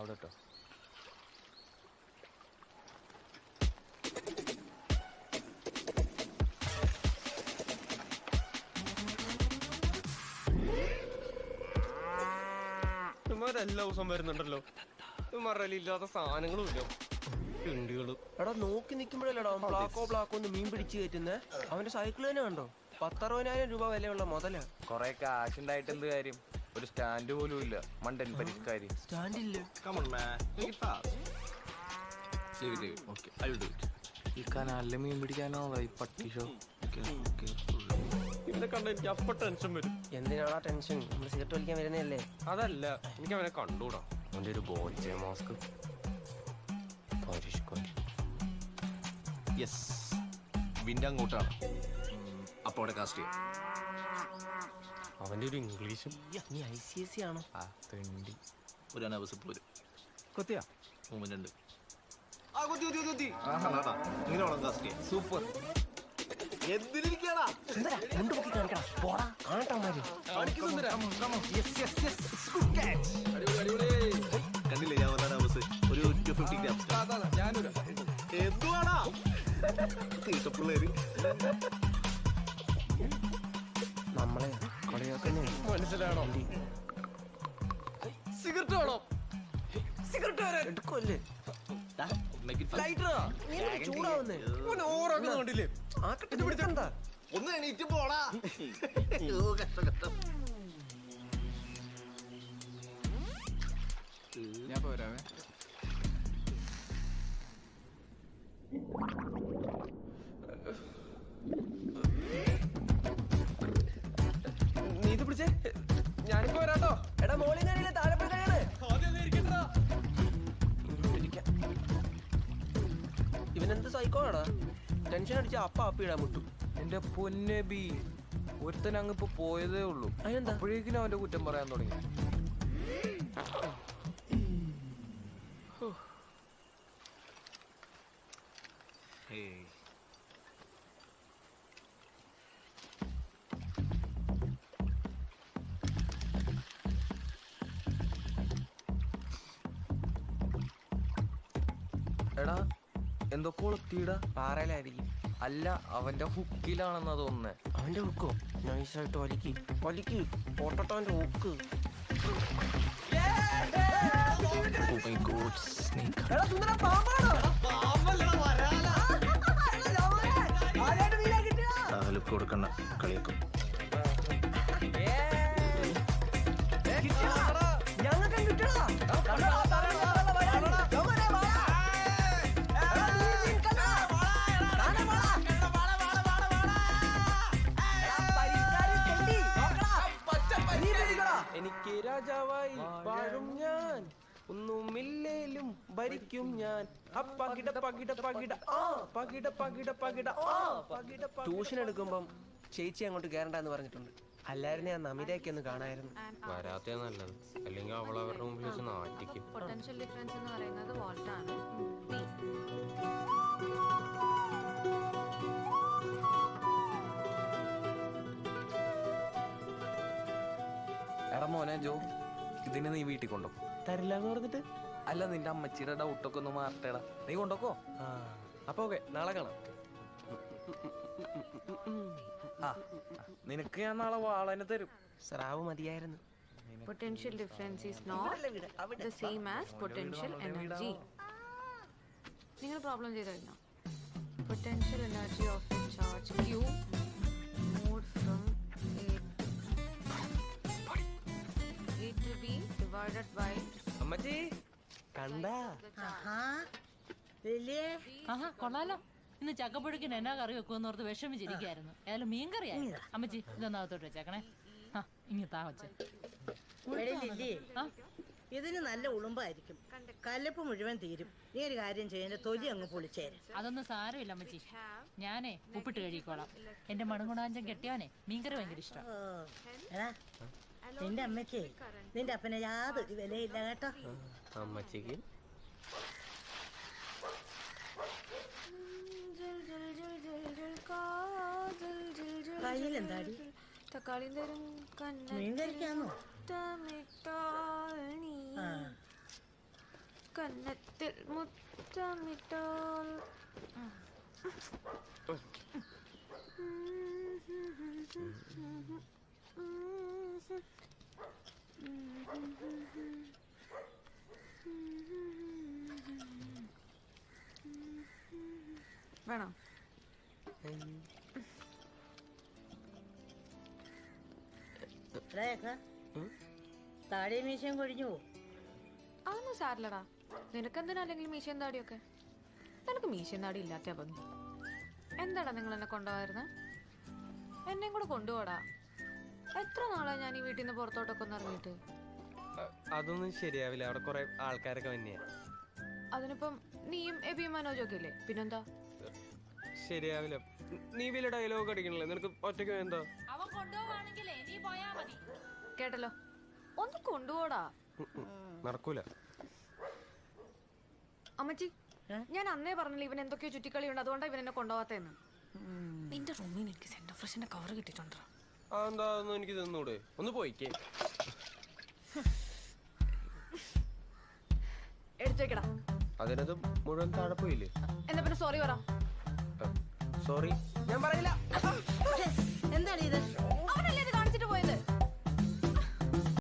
അവിടെ ഇട്ടോ. എല്ലാ ദിവസം വരുന്നുണ്ടല്ലോ. ഇല്ലാത്ത സാധനങ്ങളും ഇല്ല. എടാ നോക്കി നിക്കുമ്പോഴല്ലേടാ ബ്ലാക്കോ ഒന്ന് മീൻ പിടിച്ചു കയറ്റുന്നേ. അവന്റെ സൈക്കിൾ തന്നെ കണ്ടോ, 10,000-60,000 രൂപ വിലയുള്ള മുതല. കൊറേ കാശ് ഉണ്ടായിട്ട് എന്ത് കാര്യം? ഒരു സ്റ്റാൻഡ് പോലും ഇല്ല. മണ്ടൻ പരിഷ്കാരി. സ്റ്റാൻഡില്ല. ഈ കനാലില് മീൻ പിടിക്കാനോ ഈ പട്ടി ഷോ. ഇന്നെ കണ്ട എനിക്ക് അപ്പൊ ടെൻഷൻ വരും. എന്തിനാണാ ടെൻഷൻ? നമ്മൾ സിഗരറ്റ് വലിക്കാൻ വരുന്നതല്ലേ. അതല്ല, എനിക്ക് അവനെ കണ്ടൂടാ. അവന്റെ ഒരു ബോൾജെ മാസ്ക്. വിൻഡ് അങ്ങോട്ടാണ്. അപ്പൊ അവിടെ കാസ്റ്റ് ചെയ്യാം. അവന്റെ ഒരു ഇംഗ്ലീഷും. നീ ICSE ആണോ? ഒരു അനാവശ്യം പോരും. കൊത്തിയാ മൂന്നുണ്ട്. ഇങ്ങനെ വേണം കാസ്റ്റ് ചെയ്യാൻ. സൂപ്പർ. എന്തിനിരിക്കാടാ? കണ്ടില്ലേ ഞാൻ വന്ന അനാവശ്യം. ഒരു 250 ഗ്രാംസ്. എന്തുവാടാ തീട്ടപ്പിള്ളേര് നമ്മളെ കളിയാക്കന്നെ. മനസ്സിലാണോ? സിഗരറ്റ് വേണോ? സിഗരറ്റ് വരാൻ എടുക്കുമല്ലേ ചൂടാവുന്നേ. ഓറാക്കുന്ന കണ്ടില്ലേ? ആക്കട്ടെ പിടിച്ചണ്ട. ഒന്ന് എണീറ്റ് പോടാ. ഞാൻ പോരാവേ. നീ ഇത് പിടിച്ചേ, ഞാനിപ്പോ വരാട്ടോ. എടാ മോളിൽ ഞാനില്ലേ, താഴെ പോയി കഴിയാണ്. ഇവനെന്ത് സൈക്കോടാ, ടെൻഷൻ അടിച്ച അപ്പിടാൻ മുട്ടു. എന്റെ പൊന്നബി, ഒരുത്തൻ അങ്ങ് ഇപ്പൊ പോയതേ ഉള്ളൂ. അതിനെന്താ? അപ്പോഴേക്കും അവന്റെ കുറ്റം പറയാൻ തുടങ്ങി. എടാ എന്തോ കൊളുത്തിയിടാ. പാറയിലായിരിക്കും. അല്ല, അവന്റെ ഹുക്കിലാണെന്നാ തോന്നുന്നേ. അവന്റെ ഹുക്കോ? നൈസായിട്ട് വലിക്ക് പൊട്ടോന്റെ ഹുക്ക്. കൊടുക്കണ്ട കളിയാക്കും. എനിക്ക് രാജാവായി വാഴും ഞാൻ, ഒന്നുമില്ലേലും ഭരിക്കും ഞാൻ. ട്യൂഷൻ എടുക്കുമ്പം ചേച്ചി അങ്ങോട്ട് കയറണ്ടെന്ന് പറഞ്ഞിട്ടുണ്ട്. അല്ലായിരുന്നു ഞാൻ നമിതയൊക്കെ ഒന്ന് കാണായിരുന്നു. വരാത്തേ നല്ലത്, അല്ലെങ്കിൽ അവൾ അവരുടെ മുമ്പിൽ വെച്ച് നാട്ടിക്കും. പൊട്ടൻഷ്യൽ ഡിഫറൻസ് എന്ന് പറയുന്നത് വോൾട്ട് ആണ്. എടാ മോനെ ജോ, ഇതിനെ നീ വീട്ടിൽ കൊണ്ടോ. തരില്ല എന്ന് പറഞ്ഞിട്ട്? അല്ല, നിന്റെ അമ്മച്ചിയുടെ ഡൗട്ടൊക്കെ ഒന്ന് മാറട്ടേടാ. നീ കൊണ്ടോക്കോ. അപ്പൊ ഓക്കെ, നാളെ കാണാം. നിനക്ക് ഞാൻ നാളെ വാളനെ തരും. സ്രാവ് മതിയായിരുന്നു. Potential difference is not the same as potential energy. നിങ്ങൾ പ്രോബ്ലം ചെയ്ത് കഴിഞ്ഞോ? Potential energy of a charge Q moved from A to B divided by അമ്മച്ചി കണ്ടാ? കൊള്ളാലോ. ഇന്ന് ചക്കപ്പുഴുക്കിന് എന്നാ കറി വെക്കുമെന്ന് ഓർത്ത് വിഷമിച്ചിരിക്കായിരുന്നു. ഏതായാലും മീൻകറി ആയി. അമ്മച്ചി ഇതൊന്നകത്തോട്ട് വെച്ചേക്കണേ. ഇങ്ങ താ വെച്ചേ. ഇതിന് നല്ല ഉളുമ്പായിരിക്കും. കല്ലപ്പ് മുഴുവൻ തീരും. നീ ഒരു കാര്യം ചെയ്യുന്ന തൊലി അങ്ങ് പൊളിച്ചേരും. അതൊന്നും സാരമില്ല അമ്മച്ചി, ഞാനേ ഉപ്പിട്ട് കഴിക്കോളാം. എന്റെ മണുകുണാഞ്ചൻ കെട്ടിയാനേ മീൻകറി ഭയങ്കര ഇഷ്ടം. നിന്റെ അമ്മയ്ക്ക് നിന്റെ അപ്പനെ യാതൊരു വിലയില്ല കേട്ടോ. അമ്മച്ചിക്ക് കയ്യിലെന്താടി? തക്കാളിയും തരും മീൻ കഴിക്കാന്നോ? കന്നത്തിൽ മുത്തമിട്ടാൽ വേണോ? താടി മീശയും കൊഴിഞ്ഞു പോവും. അതൊന്നും സാരില്ലടാ. നിനക്കെന്തിനാ അല്ലെങ്കിൽ മീശയും താടിയൊക്കെ? നിനക്ക് മീശയും താടി ഇല്ലാത്ത ഭംഗി. എന്താടാ നിങ്ങൾ എന്നെ കൊണ്ടുപോകായിരുന്നേ? എന്നെയും കൂടെ കൊണ്ടുപോടാ. എത്ര നാളായി ഞാൻ ഈ വീട്ടിൽ നിന്ന് പുറത്തോട്ടൊക്കെ ഒന്ന് ഇറങ്ങിയിട്ട്. അതൊന്നും ശരിയാവില്ല, അവിടെ കുറെ ആൾക്കാരൊക്കെ തന്നെയാ. അതിനിപ്പം നീയും എബിയും മനോജൊക്കെ ഇല്ലേ, പിന്നെന്താ? ശരിയാവില്ല. നീ വലിയ ഡയലോഗ് അടിക്കണല്ലേ, നിനക്ക് ഒറ്റയ്ക്ക് എന്താ? അവൻ കൊണ്ടുപോവാണെങ്കിലേ നീ പോയാ മതി. കേട്ടല്ലോ, ഒന്ന് കൊണ്ടുപോടാ. നടക്കൂല. അമ്മച്ചി, ഞാൻ അന്നേ പറഞ്ഞില്ല ഇവൻ എന്തൊക്കെയോ ചുറ്റിക്കളിയുണ്ട്, അതുകൊണ്ടാണ് ഇവൻ എന്നെ കൊണ്ടുപോകാത്തതെന്ന്. നിന്റെ റൂമിൽ നിന്ന് എനിക്ക് സെന്റർ ഫ്രഷിന്റെ കവർ കിട്ടിയിട്ടുണ്ടോ? എന്താ എനിക്ക് തന്നൂടെ? ഒന്ന് പോയിക്കേ. എടുത്തേക്കടാ. അതിനകത്ത് മുഴുവൻ താഴെ പോയില്ലേ? എന്നാ പിന്നെ സോറി പറ. സോറി ഞാൻ പറയില്ല. എന്താണ് ഇത്? അവനല്ലേ ഇത് കാണിച്ചിട്ട് പോയത്?